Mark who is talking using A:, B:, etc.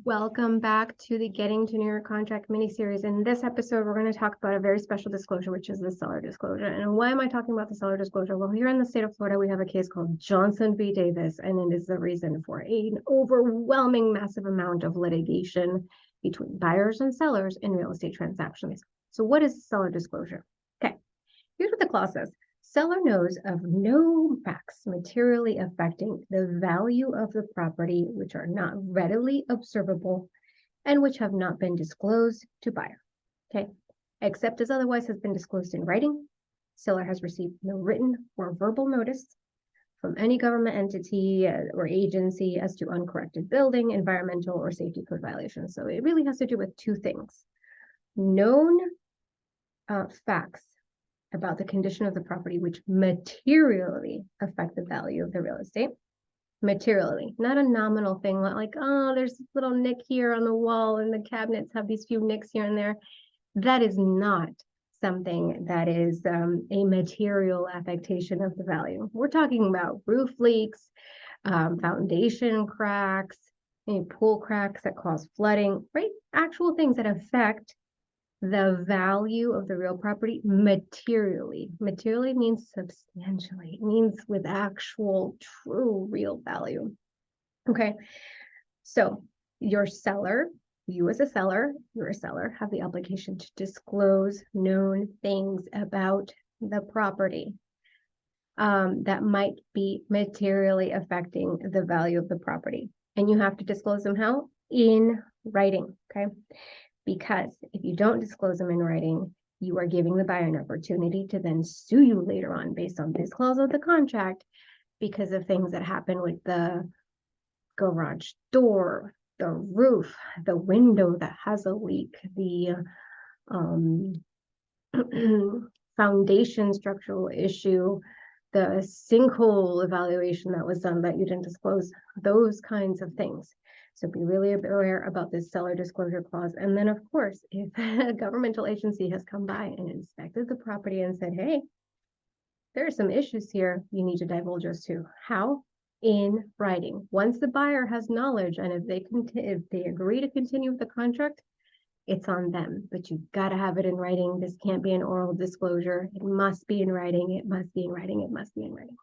A: Welcome back to the Getting to New York Contract mini-series. In this episode, we're going to talk about a very special disclosure, which is the seller disclosure. And why am I talking about the seller disclosure? Well, here in the state of Florida, we have a case called Johnson v. Davis, and it is the reason for an overwhelming, massive amount of litigation between buyers and sellers in real estate transactions. So what is seller disclosure? Okay, here's what the clause says. Seller knows of no facts materially affecting the value of the property which are not readily observable and which have not been disclosed to buyer. Okay, except as otherwise has been disclosed in writing, seller has received no written or verbal notice from any government entity or agency as to uncorrected building, environmental, or safety code violations. So it really has to do with two things. Known facts about the condition of the property which materially affect the value of the real estate. Materially, not a nominal thing like, oh, there's a little nick here on the wall and the cabinets have these few nicks here and there. That is not something that is a material affectation of the value. We're talking about roof leaks, foundation cracks, pool cracks that cause flooding, right? Actual things that affect the value of the real property materially. Materially means substantially. It means with actual, true, real value. Okay, so your seller, you as a seller, you're a seller, have the obligation to disclose known things about the property that might be materially affecting the value of the property. And you have to disclose them how? In writing, okay? Because if you don't disclose them in writing, you are giving the buyer an opportunity to then sue you later on based on this clause of the contract because of things that happen with the garage door, the roof, the window that has a leak, the foundation structural issue, the sinkhole evaluation that was done that you didn't disclose, those kinds of things. So be really aware about this seller disclosure clause. And then, of course, if a governmental agency has come by and inspected the property and said, hey, there are some issues here, you need to divulge us to. How? In writing. Once the buyer has knowledge, and if they agree to continue with the contract, it's on them. But you've got to have it in writing. This can't be an oral disclosure. It must be in writing. It must be in writing. It must be in writing.